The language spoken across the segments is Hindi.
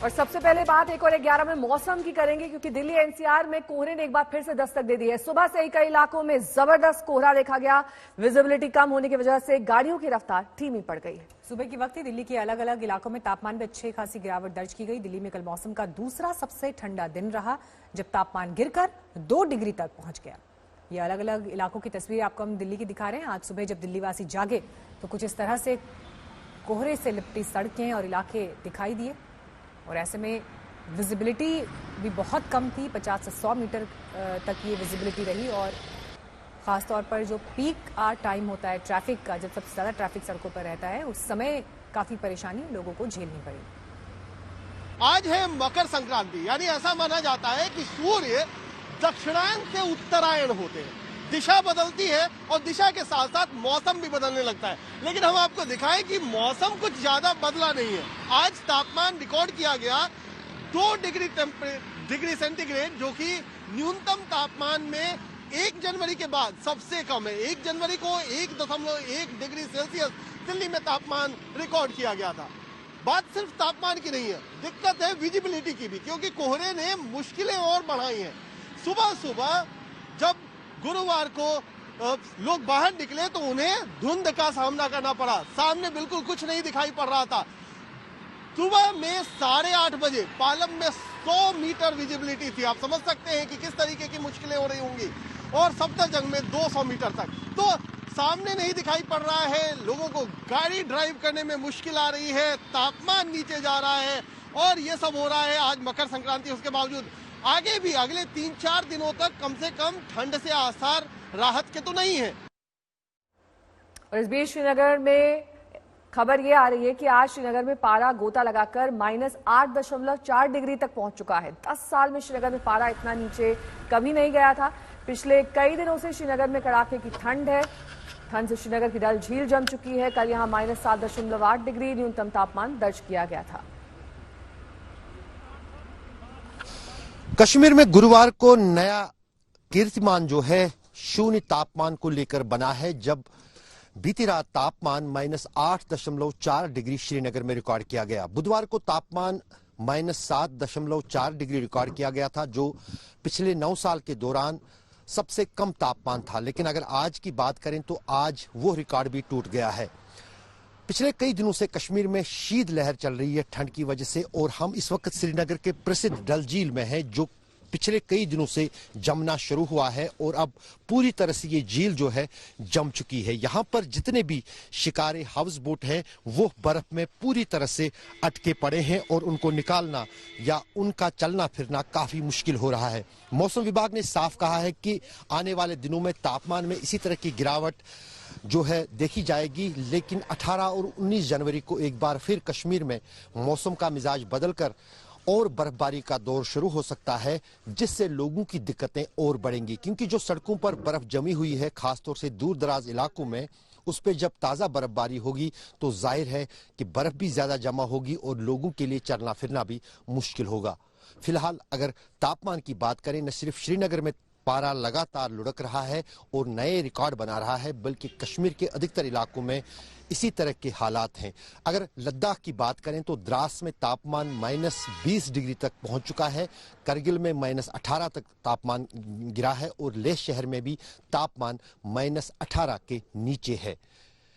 और सबसे पहले बात 1 और 11 में मौसम की करेंगे, क्योंकि दिल्ली एनसीआर में कोहरे ने एक बार फिर से दस्तक दे दी है। सुबह से कई इलाकों में जबरदस्त कोहरा देखा गया। विजिबिलिटी कम होने की वजह से गाड़ियों की रफ्तार धीमी पड़ गई है। सुबह के वक्त ही दिल्ली के अलग अलग इलाकों में तापमान में अच्छी खासी गिरावट दर्ज की गई। दिल्ली में कल मौसम का दूसरा सबसे ठंडा दिन रहा, जब तापमान गिरकर 2 डिग्री तक पहुंच गया। ये अलग अलग इलाकों की तस्वीर आपको हम दिल्ली की दिखा रहे हैं। आज सुबह जब दिल्लीवासी जागे तो कुछ इस तरह से कोहरे से लिपटी सड़कें और इलाके दिखाई दिए, और ऐसे में विजिबिलिटी भी बहुत कम थी। 50 से 100 मीटर तक ये विजिबिलिटी रही, और ख़ासतौर पर जो पीक आवर टाइम होता है ट्रैफिक का, जब सबसे ज़्यादा ट्रैफिक सड़कों पर रहता है, उस समय काफ़ी परेशानी लोगों को झेलनी पड़ी। आज है मकर संक्रांति, यानी ऐसा माना जाता है कि सूर्य दक्षिणायन से उत्तरायण होते हैं, दिशा बदलती है और दिशा के साथ साथ मौसम भी बदलने लगता है। लेकिन हम आपको दिखाएं कि मौसम कुछ ज्यादा बदला नहीं है। आज तापमान रिकॉर्ड किया गया 2 डिग्री सेंटीग्रेड, जो कि न्यूनतम तापमान में 1 जनवरी के बाद सबसे कम है। 1 जनवरी को 1.1 डिग्री सेल्सियस दिल्ली में तापमान रिकॉर्ड किया गया था। बात सिर्फ तापमान की नहीं है, दिक्कत है विजिबिलिटी की भी, क्योंकि कोहरे ने मुश्किलें और बढ़ाई हैं। सुबह सुबह जब गुरुवार को लोग बाहर निकले तो उन्हें धुंध का सामना करना पड़ा। सामने बिल्कुल कुछ नहीं दिखाई पड़ रहा था। सुबह में 8:30 बजे पालम में 100 मीटर विजिबिलिटी थी। आप समझ सकते हैं कि किस तरीके की मुश्किलें हो रही होंगी। और सफदरजंग में 200 मीटर तक। तो सामने नहीं दिखाई पड़ रहा है, लोगों को गाड़ी ड्राइव करने में मुश्किल आ रही है, तापमान नीचे जा रहा है, और ये सब हो रहा है आज मकर संक्रांति। उसके बावजूद आगे भी अगले 3-4 दिनों तक कम से कम ठंड से आसार राहत के तो नहीं है। और इस बीच श्रीनगर में खबर ये आ रही है कि आज श्रीनगर में पारा गोता लगाकर -8.4 डिग्री तक पहुंच चुका है। 10 साल में श्रीनगर में पारा इतना नीचे कभी नहीं गया था। पिछले कई दिनों से श्रीनगर में कड़ाके की ठंड है। ठंड से श्रीनगर की डल झील जम चुकी है। कल यहां -7.8 डिग्री न्यूनतम तापमान दर्ज किया गया था। कश्मीर में गुरुवार को नया कीर्तिमान जो है शून्य तापमान को लेकर बना है, जब बीती रात तापमान -8.4 डिग्री श्रीनगर में रिकॉर्ड किया गया। बुधवार को तापमान -7.4 डिग्री रिकॉर्ड किया गया था, जो पिछले 9 साल के दौरान सबसे कम तापमान था। लेकिन अगर आज की बात करें तो आज वो रिकॉर्ड भी टूट गया है। पिछले कई दिनों से कश्मीर में शीत लहर चल रही है ठंड की वजह से, और हम इस वक्त श्रीनगर के प्रसिद्ध डल झील में हैं, जो पिछले कई दिनों से जमना शुरू हुआ है, और अब पूरी तरह से ये झील जो है जम चुकी है। यहाँ पर जितने भी शिकारे हाउस बोट हैं वो बर्फ में पूरी तरह से अटके पड़े हैं, और उनको निकालना या उनका चलना फिरना काफी मुश्किल हो रहा है। मौसम विभाग ने साफ कहा है कि आने वाले दिनों में तापमान में इसी तरह की गिरावट जो है देखी जाएगी, लेकिन 18 और 19 जनवरी को एक बार फिर कश्मीर में मौसम का मिजाज बदलकर और बर्फबारी का दौर शुरू हो सकता है, जिससे लोगों की दिक्कतें और बढ़ेंगी। क्योंकि जो सड़कों पर बर्फ जमी हुई है, खासतौर से दूर दराज इलाकों में, उस पर जब ताज़ा बर्फबारी होगी तो जाहिर है कि बर्फ भी ज़्यादा जमा होगी और लोगों के लिए चलना फिरना भी मुश्किल होगा। फिलहाल अगर तापमान की बात करें, न सिर्फ श्रीनगर में पारा लगातार लुढ़क रहा है और नए रिकॉर्ड बना रहा है, बल्कि कश्मीर के अधिकतर इलाकों में इसी तरह के हालात हैं। अगर लद्दाख की बात करें तो द्रास में तापमान -20 डिग्री तक पहुंच चुका है। करगिल में -18 तक तापमान गिरा है, और लेह शहर में भी तापमान -18 के नीचे है।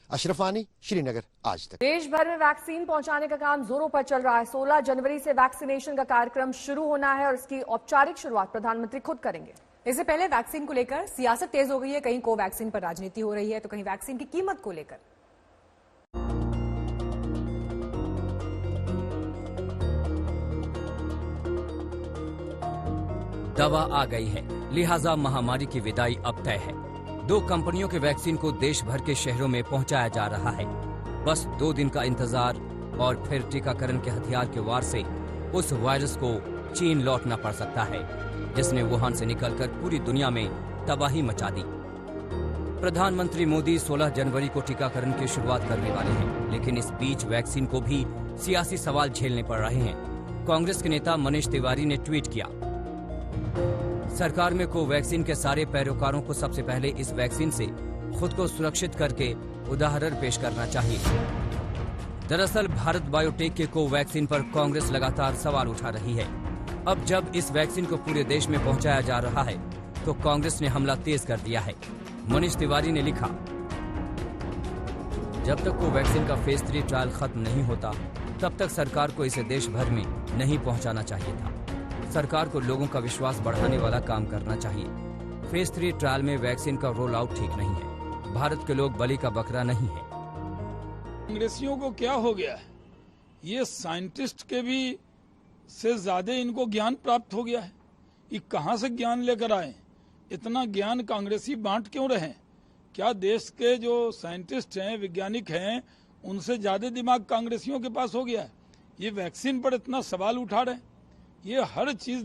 अशरफ आनी, श्रीनगर, आज तक। देश भर में वैक्सीन पहुंचाने का काम जोरों पर चल रहा है। 16 जनवरी से वैक्सीनेशन का कार्यक्रम शुरू होना है, और इसकी औपचारिक शुरुआत प्रधानमंत्री खुद करेंगे। इससे पहले वैक्सीन को लेकर सियासत तेज हो गई है। कहीं कोवैक्सीन पर राजनीति हो रही है, तो कहीं वैक्सीन की कीमत को लेकर। दवा आ गई है, लिहाजा महामारी की विदाई अब तय है। 2 कंपनियों के वैक्सीन को देश भर के शहरों में पहुंचाया जा रहा है। बस 2 दिन का इंतजार, और फिर टीकाकरण के हथियार के वार से उस वायरस को चीन लौटना पड़ सकता है, जिसने वुहान से निकलकर पूरी दुनिया में तबाही मचा दी। प्रधानमंत्री मोदी 16 जनवरी को टीकाकरण की शुरुआत करने वाले हैं, लेकिन इस बीच वैक्सीन को भी सियासी सवाल झेलने पड़ रहे हैं। कांग्रेस के नेता मनीष तिवारी ने ट्वीट किया, सरकार में कोवैक्सीन के सारे पैरोकारों को सबसे पहले इस वैक्सीन से खुद को सुरक्षित करके उदाहरण पेश करना चाहिए। दरअसल भारत बायोटेक के कोवैक्सीन पर कांग्रेस लगातार सवाल उठा रही है। अब जब इस वैक्सीन को पूरे देश में पहुंचाया जा रहा है तो कांग्रेस ने हमला तेज कर दिया है। मनीष तिवारी ने लिखा, जब तक कोवैक्सीन का फेज 3 ट्रायल खत्म नहीं होता तब तक सरकार को इसे देश भर में नहीं पहुंचाना चाहिए था। सरकार को लोगों का विश्वास बढ़ाने वाला काम करना चाहिए। फेज 3 ट्रायल में वैक्सीन का रोल आउट ठीक नहीं है। भारत के लोग बलि का बकरा नहीं है। कांग्रेसियों को क्या हो गया है, ये साइंटिस्ट के भी से ज्यादा इनको ज्ञान प्राप्त हो गया है। ये कहां से ज्ञान लेकर आए, इतना ज्ञान कांग्रेसी बांट क्यों रहे? क्या देश के जो साइंटिस्ट हैं, वैज्ञानिक हैं, उनसे ज्यादा दिमाग कांग्रेसियों के पास हो गया है? ये वैक्सीन पर इतना सवाल उठा रहे हैं। ये हर चीज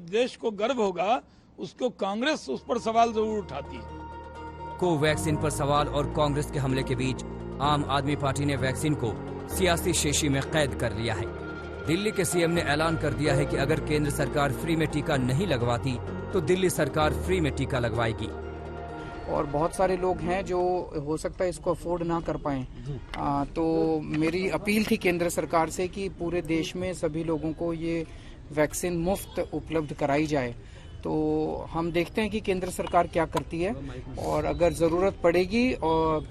देश को गर्व होगा, उसको कांग्रेस उस पर सवाल जरूर उठाती है। कोवैक्सीन पर सवाल और कांग्रेस के हमले के बीच आम आदमी पार्टी ने वैक्सीन को सियासी शेशी में कैद कर लिया है। दिल्ली के सीएम ने ऐलान कर दिया है कि अगर केंद्र सरकार फ्री में टीका नहीं लगवाती तो दिल्ली सरकार फ्री में टीका लगवाएगी। और बहुत सारे लोग हैं जो हो सकता है इसको अफोर्ड ना कर पाएं, तो मेरी अपील थी केंद्र सरकार से कि पूरे देश में सभी लोगों को ये वैक्सीन मुफ्त उपलब्ध कराई जाए। तो हम देखते हैं कि केंद्र सरकार क्या करती है, और अगर ज़रूरत पड़ेगी और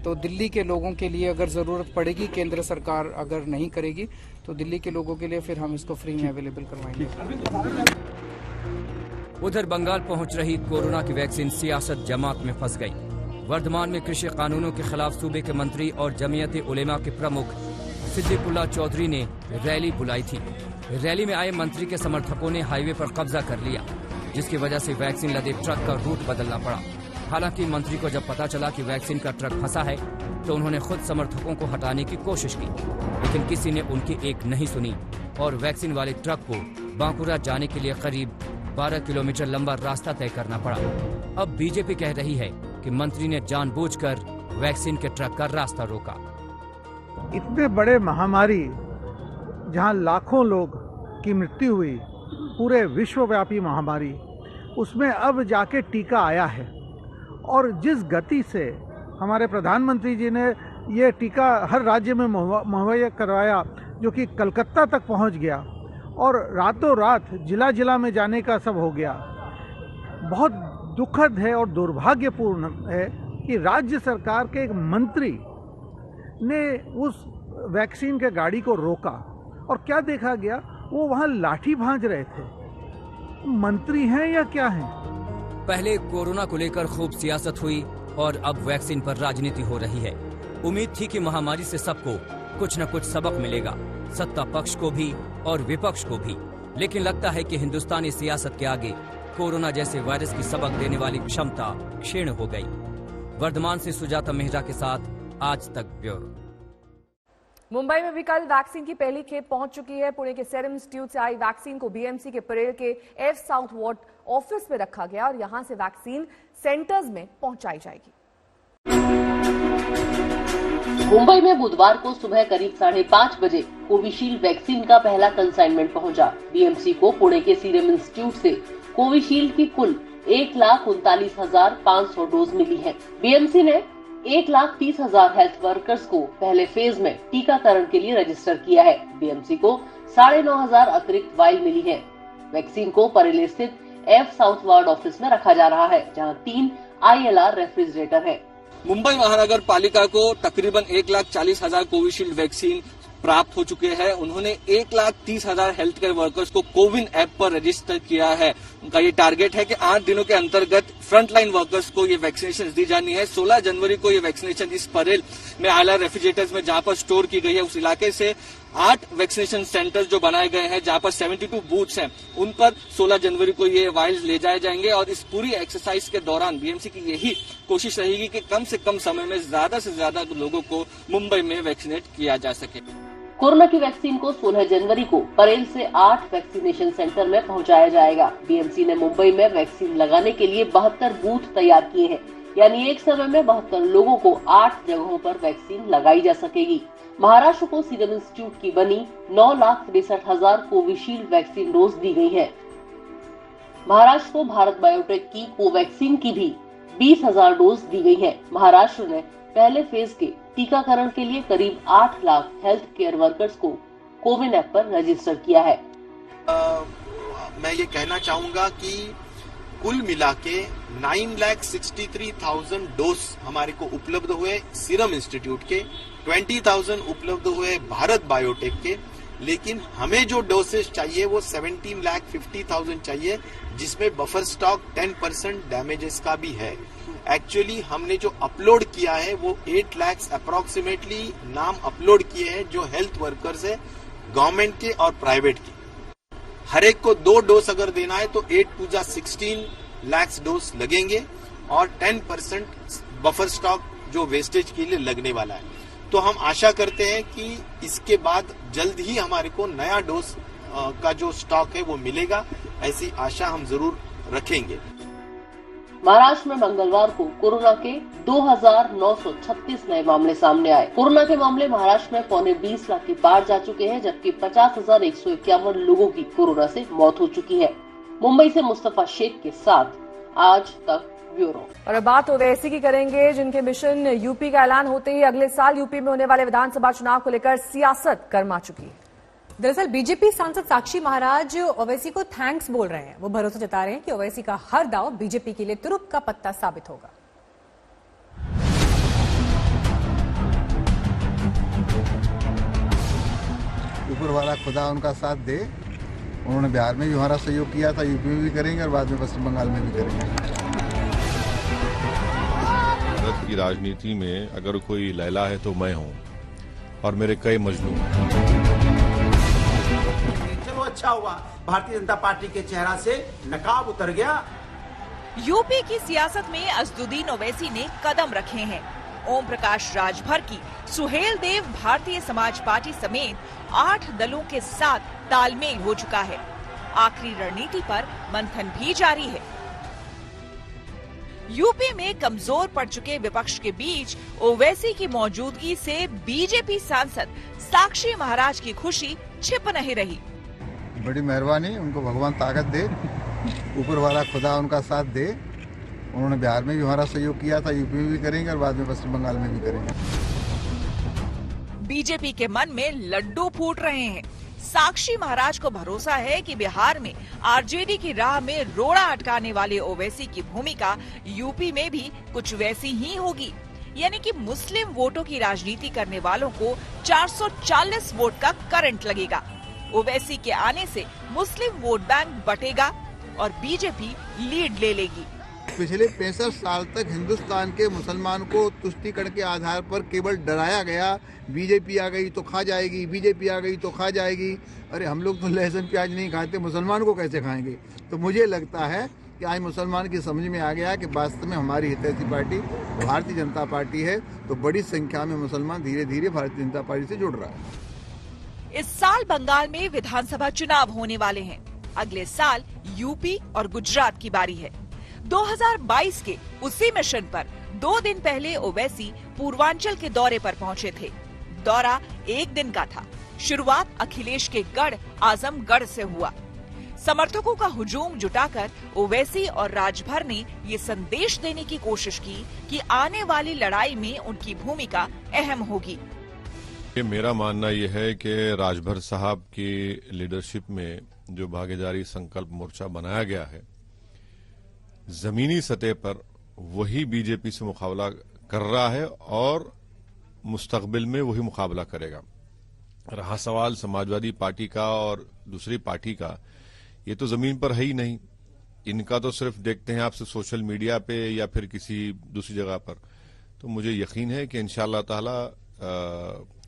तो दिल्ली के लोगों के लिए अगर ज़रूरत पड़ेगी, केंद्र सरकार अगर नहीं करेगी तो दिल्ली के लोगों के लिए फिर हम इसको फ्री में अवेलेबल करवाएंगे। उधर बंगाल पहुंच रही कोरोना की वैक्सीन सियासत जमात में फंस गई। वर्धमान में कृषि कानूनों के खिलाफ सूबे के मंत्री और जमीयत उलेमा के प्रमुख सिद्दीकुल्लाह चौधरी ने रैली बुलाई थी। रैली में आए मंत्री के समर्थकों ने हाईवे पर कब्जा कर लिया, जिसकी वजह से वैक्सीन लदे ट्रक का रूट बदलना पड़ा। हालांकि मंत्री को जब पता चला कि वैक्सीन का ट्रक फंसा है तो उन्होंने खुद समर्थकों को हटाने की कोशिश की, लेकिन किसी ने उनकी एक नहीं सुनी और वैक्सीन वाले ट्रक को बांकुरा जाने के लिए करीब 12 किलोमीटर लंबा रास्ता तय करना पड़ा। अब बीजेपी कह रही है कि मंत्री ने जानबूझकर वैक्सीन के ट्रक का रास्ता रोका। इतने बड़े महामारी जहां लाखों लोग की मृत्यु हुई, पूरे विश्वव्यापी महामारी, उसमें अब जाके टीका आया है। और जिस गति से हमारे प्रधानमंत्री जी ने ये टीका हर राज्य में मुहैया करवाया, जो कि कलकत्ता तक पहुंच गया और रातों रात जिला जिला में जाने का सब हो गया, बहुत दुखद है और दुर्भाग्यपूर्ण है कि राज्य सरकार के एक मंत्री ने उस वैक्सीन के गाड़ी को रोका और क्या देखा गया, वो वहां लाठी भांज रहे थे। मंत्री हैं या क्या हैं? पहले कोरोना को लेकर खूब सियासत हुई और अब वैक्सीन पर राजनीति हो रही है। उम्मीद थी कि महामारी से सबको कुछ न कुछ सबक मिलेगा, सत्ता पक्ष को भी और विपक्ष को भी, लेकिन लगता है कि हिंदुस्तानी सियासत के आगे कोरोना जैसे वायरस की सबक देने वाली क्षमता क्षीण हो गई। वर्धमान से सुजाता मेहरा के साथ आज तक ब्यूरो। मुंबई में भी कल वैक्सीन की पहली खेप पहुंच चुकी है। पुणे के सेरम इंस्टीट्यूट से आई वैक्सीन को बीएमसी के परेल के एफ साउथ वार्ड ऑफिस में रखा गया और यहां से वैक्सीन सेंटर्स में पहुंचाई जाएगी। मुंबई में बुधवार को सुबह करीब 5:30 बजे कोविशील्ड वैक्सीन का पहला कंसाइनमेंट पहुंचा। बीएमसी को पुणे के सीरम इंस्टीट्यूट से कोविशील्ड की कुल 1,39,500 डोज मिली है। बीएमसी ने 1,30,000 हेल्थ वर्कर्स को पहले फेज में टीकाकरण के लिए रजिस्टर किया है। बीएमसी को 9,500 अतिरिक्त वाइल मिली है। वैक्सीन को परेल स्थित एफ साउथ वार्ड ऑफिस में रखा जा रहा है, जहां 3 ILR रेफ्रिजरेटर है। मुंबई महानगर पालिका को तकरीबन 1,40,000 कोविशील्ड वैक्सीन प्राप्त हो चुके हैं। उन्होंने 1,30,000 हेल्थ केयर वर्कर्स को कोविन ऐप पर रजिस्टर किया है। उनका ये टारगेट है कि 8 दिनों के अंतर्गत फ्रंटलाइन वर्कर्स को ये वैक्सीनेशन दी जानी है। 16 जनवरी को ये वैक्सीनेशन इस परेल में ILR रेफ्रिजरेटर्स में जहां पर स्टोर की गई है, उस इलाके से 8 वैक्सीनेशन सेंटर्स जो बनाए गए हैं, जहां पर 72 बूथ्स हैं, उन पर 16 जनवरी को ये वायल्स ले जाए जाएंगे। और इस पूरी एक्सरसाइज के दौरान बीएमसी की यही कोशिश रहेगी कि कम से कम समय में ज्यादा से ज्यादा लोगों को मुंबई में वैक्सीनेट किया जा सके। कोरोना की वैक्सीन को 16 जनवरी को परेल से 8 वैक्सीनेशन सेंटर में पहुंचाया जाएगा। बीएमसी ने मुंबई में वैक्सीन लगाने के लिए 72 बूथ तैयार किए हैं, यानी एक समय में 72 लोगों को 8 जगहों पर वैक्सीन लगाई जा सकेगी। महाराष्ट्र को सीरम इंस्टीट्यूट की बनी 9,63,000 कोविशील्ड वैक्सीन डोज दी गई है। महाराष्ट्र को भारत बायोटेक की कोवैक्सीन की भी 20,000 डोज दी गई है। महाराष्ट्र ने पहले फेज के टीकाकरण के लिए करीब 8 लाख हेल्थ केयर वर्कर्स को कोविन ऐप पर रजिस्टर किया है। मैं ये कहना चाहूंगा कि कुल मिला के 9,63,000 डोज हमारे को उपलब्ध हुए सीरम इंस्टीट्यूट के, 20,000 उपलब्ध हुए भारत बायोटेक के, लेकिन हमें जो डोसेज चाहिए वो 17,50,000 चाहिए, जिसमें बफर स्टॉक 10% डैमेजेस का भी है। एक्चुअली हमने जो अपलोड किया है वो 8 लाख अप्रोक्सीमेटली नाम अपलोड किए हैं जो हेल्थ वर्कर्स है गवर्नमेंट के और प्राइवेट के। हर एक को 2 डोज अगर देना है तो 8 to 16 लाख डोज लगेंगे और 10% बफर स्टॉक जो वेस्टेज के लिए लगने वाला है। तो हम आशा करते हैं कि इसके बाद जल्द ही हमारे को नया डोज का जो स्टॉक है वो मिलेगा, ऐसी आशा हम जरूर रखेंगे। महाराष्ट्र में मंगलवार को कोरोना के 2,936 नए मामले सामने आए। कोरोना के मामले महाराष्ट्र में 20 लाख के पार जा चुके हैं, जबकि 50,151 लोगों की कोरोना से मौत हो चुकी है। मुंबई से मुस्तफा शेख के साथ आज तक ब्यूरो। और अब बात ओवैसी की करेंगे, जिनके मिशन यूपी का ऐलान होते ही अगले साल यूपी में होने वाले विधानसभा चुनाव को लेकर सियासत गर्मा चुकी है। दरअसल बीजेपी सांसद साक्षी महाराज ओवैसी को थैंक्स बोल रहे हैं। वो भरोसा जता रहे हैं कि ओवैसी का हर दाव बीजेपी के लिए तुरुप का पत्ता साबित होगा। ऊपर वाला खुदा उनका साथ दे। उन्होंने बिहार में भी हमारा सहयोग किया था, यूपी में भी करेंगे और बाद में पश्चिम बंगाल में भी करेंगे। भारत की राजनीति में अगर कोई लैला है तो मैं हूं और मेरे कई मजनू हैं। चलो अच्छा हुआ, भारतीय जनता पार्टी के चेहरा से नकाब उतर गया। यूपी की सियासत में असदुद्दीन ओवैसी ने कदम रखे हैं। ओम प्रकाश राजभर की सुहेल देव भारतीय समाज पार्टी समेत 8 दलों के साथ तालमेल हो चुका है। आखिरी रणनीति पर मंथन भी जारी है। यूपी में कमजोर पड़ चुके विपक्ष के बीच ओवैसी की मौजूदगी से बीजेपी सांसद साक्षी महाराज की खुशी छिप नहीं रही। बड़ी मेहरबानी, उनको भगवान ताकत दे, ऊपर वाला खुदा उनका साथ दे। उन्होंने बिहार में भी हमारा सहयोग किया था, यूपी में भी करेंगे और बाद में पश्चिम बंगाल में भी करेंगे। बीजेपी के मन में लड्डू फूट रहे हैं। साक्षी महाराज को भरोसा है कि बिहार में आरजेडी की राह में रोड़ा अटकाने वाले ओवैसी की भूमिका यूपी में भी कुछ वैसी ही होगी, यानी कि मुस्लिम वोटों की राजनीति करने वालों को 440 वोट का करंट लगेगा। ओवैसी के आने से मुस्लिम वोट बैंक बटेगा और बीजेपी लीड ले लेगी। पिछले 65 साल तक हिंदुस्तान के मुसलमान को तुष्टीकरण के आधार पर केवल डराया गया। बीजेपी आ गई तो खा जाएगी, बीजेपी आ गई तो खा जाएगी। अरे हम लोग तो लहसुन प्याज नहीं खाते, मुसलमान को कैसे खाएंगे? तो मुझे लगता है कि आज मुसलमान की समझ में आ गया कि वास्तव में हमारी हितैषी पार्टी भारतीय जनता पार्टी है। तो बड़ी संख्या में मुसलमान धीरे धीरे भारतीय जनता पार्टी से जुड़ रहा है। इस साल बंगाल में विधानसभा चुनाव होने वाले हैं। अगले साल यूपी और गुजरात की बारी है। 2022 के उसी मिशन पर 2 दिन पहले ओवैसी पूर्वांचल के दौरे पर पहुंचे थे। दौरा 1 दिन का था। शुरुआत अखिलेश के गढ़ आजमगढ़ से हुआ। समर्थकों का हुजूम जुटाकर ओवैसी और राजभर ने ये संदेश देने की कोशिश की कि आने वाली लड़ाई में उनकी भूमिका अहम होगी। मेरा मानना यह है कि राजभर साहब की लीडरशिप में जो भागीदारी संकल्प मोर्चा बनाया गया है, जमीनी सतह पर वही बीजेपी से मुकाबला कर रहा है और मुस्तकबिल में वही मुकाबला करेगा। रहा सवाल समाजवादी पार्टी का और दूसरी पार्टी का, ये तो जमीन पर है ही नहीं। इनका तो सिर्फ देखते हैं आपसे सोशल मीडिया पे या फिर किसी दूसरी जगह पर। तो मुझे यकीन है कि इंशाअल्लाह ताला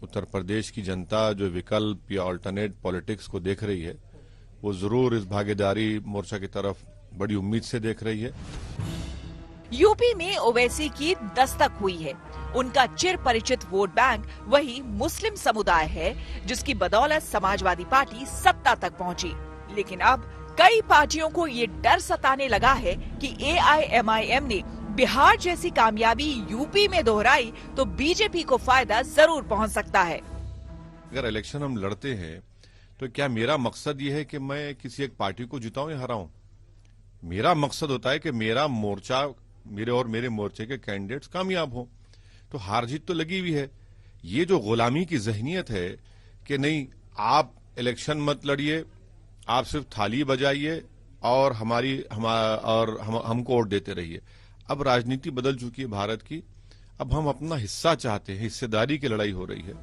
उत्तर प्रदेश की जनता जो विकल्प या अल्टरनेट पॉलिटिक्स को देख रही है, वो जरूर इस भागीदारी मोर्चा की तरफ बड़ी उम्मीद से देख रही है। यूपी में ओवैसी की दस्तक हुई है। उनका चिर परिचित वोट बैंक वही मुस्लिम समुदाय है, जिसकी बदौलत समाजवादी पार्टी सत्ता तक पहुंची। लेकिन अब कई पार्टियों को ये डर सताने लगा है कि AIMIM ने बिहार जैसी कामयाबी यूपी में दोहराई तो बीजेपी को फायदा जरूर पहुंच सकता है। अगर इलेक्शन हम लड़ते हैं तो क्या मेरा मकसद ये है कि मैं किसी एक पार्टी को जिताऊं या हराऊं? मेरा मकसद होता है कि मेरा मोर्चा, मेरे और मेरे मोर्चे के कैंडिडेट्स कामयाब हों। तो हार जीत तो लगी हुई है। ये जो गुलामी की जहनियत है कि नहीं आप इलेक्शन मत लड़िए, आप सिर्फ थाली बजाइए और हमको वोट देते रहिए। अब राजनीति बदल चुकी है भारत की, अब हम अपना हिस्सा चाहते हैं, हिस्सेदारी की लड़ाई हो रही है।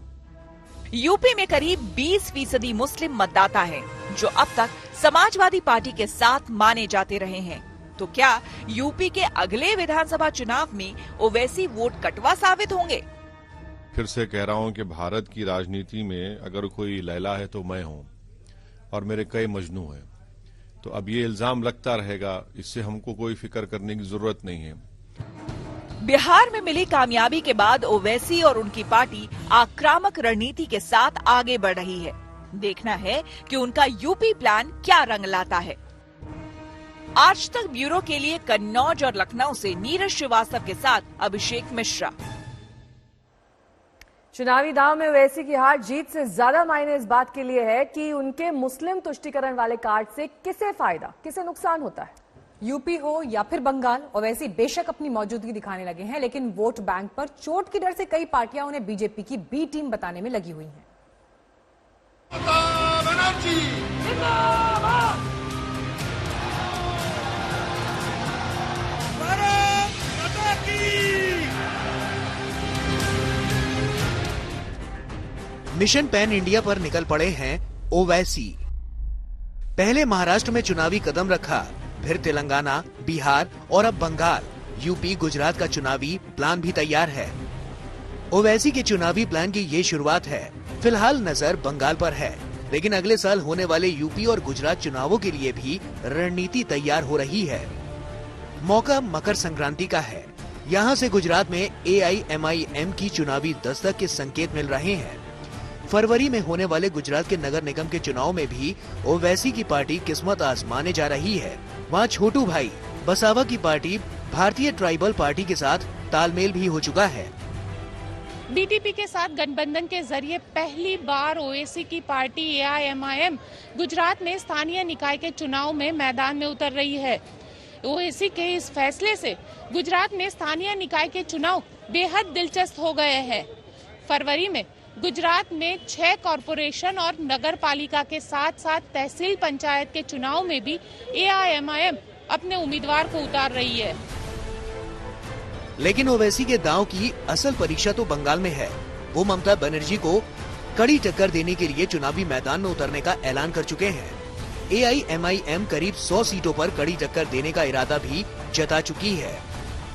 यूपी में करीब 20% मुस्लिम मतदाता हैं, जो अब तक समाजवादी पार्टी के साथ माने जाते रहे हैं। तो क्या यूपी के अगले विधानसभा चुनाव में ओवैसी वोट कटवा साबित होंगे? फिर से कह रहा हूं कि भारत की राजनीति में अगर कोई लैला है तो मैं हूं और मेरे कई मजनू हैं। तो अब ये इल्जाम लगता रहेगा, इससे हमको कोई फिक्र करने की जरूरत नहीं है। बिहार में मिली कामयाबी के बाद ओवैसी और उनकी पार्टी आक्रामक रणनीति के साथ आगे बढ़ रही है। देखना है कि उनका यूपी प्लान क्या रंग लाता है। आज तक ब्यूरो के लिए कन्नौज और लखनऊ से नीरज श्रीवास्तव के साथ अभिषेक मिश्रा। चुनावी दांव में ओवैसी की हार जीत से ज्यादा मायने इस बात के लिए है कि उनके मुस्लिम तुष्टीकरण वाले कार्ड से किसे फायदा, किसे नुकसान होता है। यूपी हो या फिर बंगाल, ओवैसी बेशक अपनी मौजूदगी दिखाने लगे हैं, लेकिन वोट बैंक पर चोट की डर से कई पार्टियां उन्हें बीजेपी की बी टीम बताने में लगी हुई हैं। मिशन पैन इंडिया पर निकल पड़े हैं ओवैसी। पहले महाराष्ट्र में चुनावी कदम रखा, फिर तेलंगाना, बिहार और अब बंगाल, यूपी, गुजरात का चुनावी प्लान भी तैयार है। ओवैसी के चुनावी प्लान की ये शुरुआत है। फिलहाल नजर बंगाल पर है, लेकिन अगले साल होने वाले यूपी और गुजरात चुनावों के लिए भी रणनीति तैयार हो रही है। मौका मकर संक्रांति का है। यहाँ से गुजरात में AIMIM की चुनावी दस्तक के संकेत मिल रहे हैं। फरवरी में होने वाले गुजरात के नगर निगम के चुनाव में भी ओवैसी की पार्टी किस्मत आजमाने जा रही है। वहाँ छोटू भाई बसावा की पार्टी भारतीय ट्राइबल पार्टी के साथ तालमेल भी हो चुका है। बीटीपी के साथ गठबंधन के जरिए पहली बार ओवैसी की पार्टी AIMIM गुजरात में स्थानीय निकाय के चुनाव में मैदान में उतर रही है। ओवैसी के इस फैसले से गुजरात में स्थानीय निकाय के चुनाव बेहद दिलचस्प हो गए हैं। फरवरी में गुजरात में 6 कॉरपोरेशन और नगर पालिका के साथ साथ तहसील पंचायत के चुनाव में भी AIMIM अपने उम्मीदवार को उतार रही है। लेकिन ओवैसी के दांव की असल परीक्षा तो बंगाल में है। वो ममता बनर्जी को कड़ी टक्कर देने के लिए चुनावी मैदान में उतरने का ऐलान कर चुके हैं। AIMIM करीब 100 सीटों पर कड़ी टक्कर देने का इरादा भी जता चुकी है।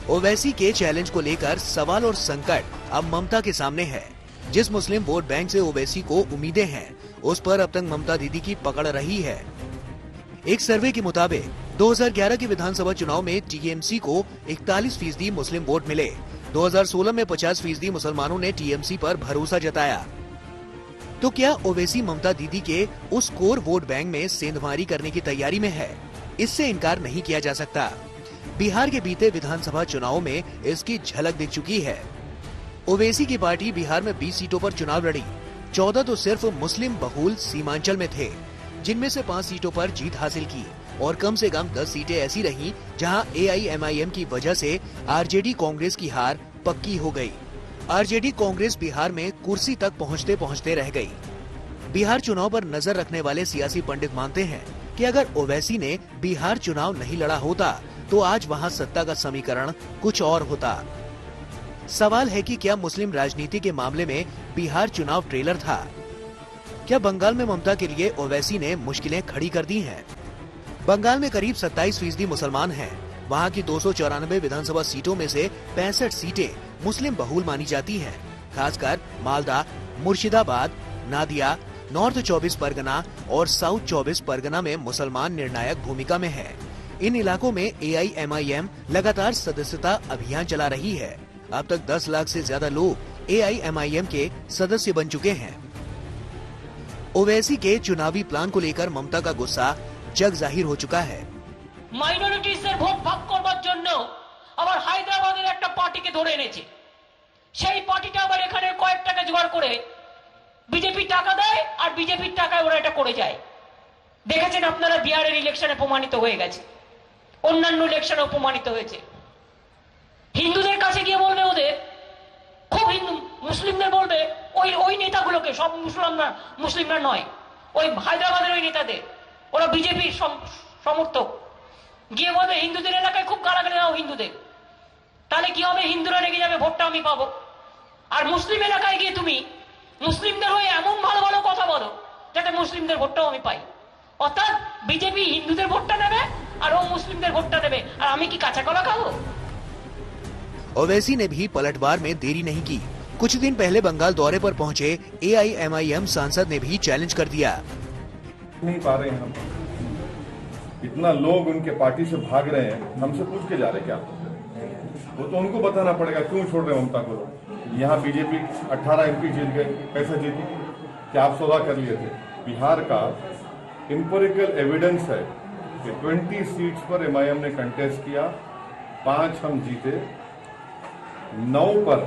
ओवैसी के चैलेंज को लेकर सवाल और संकट अब ममता के सामने है। जिस मुस्लिम वोट बैंक से ओवैसी को उम्मीदें हैं, उस पर अब तक ममता दीदी की पकड़ रही है। एक सर्वे के मुताबिक 2011 के विधानसभा चुनाव में TMC को 41% मुस्लिम वोट मिले। 2016 में 50% मुसलमानों ने TMC पर भरोसा जताया। तो क्या ओवैसी ममता दीदी के उस कोर वोट बैंक में सेंधमारी करने की तैयारी में है? इससे इनकार नहीं किया जा सकता। बिहार के बीते विधानसभा चुनाव में इसकी झलक दिख चुकी है। ओवैसी की पार्टी बिहार में 20 सीटों पर चुनाव लड़ी। 14 तो सिर्फ मुस्लिम बहुल सीमांचल में थे, जिनमें से 5 सीटों पर जीत हासिल की और कम से कम 10 सीटें ऐसी रहीं जहां AIMIM की वजह से RJD कांग्रेस की हार पक्की हो गई। RJD कांग्रेस बिहार में कुर्सी तक पहुंचते पहुंचते रह गई। बिहार चुनाव पर नजर रखने वाले सियासी पंडित मानते हैं कि अगर ओवैसी ने बिहार चुनाव नहीं लड़ा होता तो आज वहां सत्ता का समीकरण कुछ और होता। सवाल है कि क्या मुस्लिम राजनीति के मामले में बिहार चुनाव ट्रेलर था? क्या बंगाल में ममता के लिए ओवैसी ने मुश्किलें खड़ी कर दी हैं? बंगाल में करीब 27% मुसलमान हैं। वहां की 294 विधानसभा सीटों में से 65 सीटें मुस्लिम बहुल मानी जाती हैं। खासकर मालदा, मुर्शिदाबाद, नादिया, नॉर्थ 24 परगना और साउथ 24 परगना में मुसलमान निर्णायक भूमिका में है। इन इलाकों में AIMIM लगातार सदस्यता अभियान चला रही है। अब तक 10 लाख से ज्यादा लोग AIMIM के सदस्य बन चुके हैं। ओवैसी के चुनावी प्लान को लेकर ममता का गुस्सा जग जाहिर हो चुका है। মাইনরিটিসের ভোট ভাগ করবার জন্য আবার হায়দ্রাবাদের একটা পার্টিকে ধরে এনেছে। সেই পার্টিটা আবার এখানে কয়েক টাকা জোগাড় করে বিজেপি টাকা দেয় আর বিজেপির টাকায় ওরা এটা করে যায়। দেখেছেন আপনারা বিহারের ইলেকশনে প্রমাণিত হয়ে গেছে, অন্যান্য ইলেকশনেও প্রমাণিত হয়েছে। হিন্দুদের কাছে গিয়ে বলবে ওদের খুব হিন্দু মুসলিমদের বলবে ওই নেতাগুলোকে, সব মুসলিমরা নয়, ওই হায়দ্রাবাদের ওই নেতাদের, ওরা বিজেপির সমর্থক, গিয়ে বলবে হিন্দুদের এলাকায় খুব গালাগালি দাও হিন্দুদের, তাহলে কি হবে? হিন্দুরা রেগে যাবে, ভোটটা আমি পাবো। আর মুসলিম এলাকায় গিয়ে তুমি মুসলিমদের হয়ে এমন ভালো ভালো কথা বলো যাতে মুসলিমদের ভোটটাও আমি পাই। অর্থাৎ বিজেপি হিন্দুদের ভোটটা নেবে আর ও মুসলিমদের ভোটটা দেবে, আর আমি কি কাঁচা কলা খাবো? ओवैसी ने भी पलटवार में देरी नहीं की। कुछ दिन पहले बंगाल दौरे पर पहुंचे AIMIM सांसद ने भी चैलेंज कर दिया। नहीं पा रहे हैं हम, इतना लोग उनके पार्टी से भाग रहे हैं, हमसे पूछ के जा रहे क्या? वो तो उनको बताना पड़ेगा क्यों छोड़ रहे ममता को। यहाँ बीजेपी 18 MP जीत गए, कैसे जीती? क्या आप सौदा कर लिए थे? बिहार का इंपोरिकल एविडेंस है कि 20 सीट्स पर MIM ने कंटेस्ट किया, 5 हम जीते, 9 पर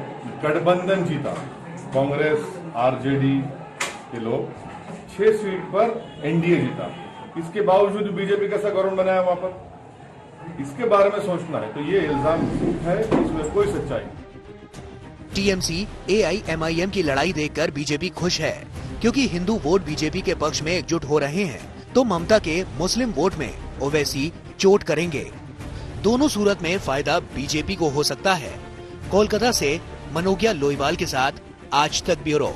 गठबंधन जीता, कांग्रेस RJD के लोग, 6 सीट पर NDA जीता। इसके बावजूद बीजेपी कैसा गवर्नमेंट बनाया वहां पर? इसके बारे में सोचना है। तो ये इल्जाम झूठ है, इसमें कोई सच्चाई नहीं। TMC AIMIM की लड़ाई देखकर बीजेपी खुश है, क्योंकि हिंदू वोट बीजेपी के पक्ष में एकजुट हो रहे हैं, तो ममता के मुस्लिम वोट में ओवैसी चोट करेंगे। दोनों सूरत में फायदा बीजेपी को हो सकता है। कोलकाता से मनोज्ञा लोईवाल के साथ आज तक ब्यूरो।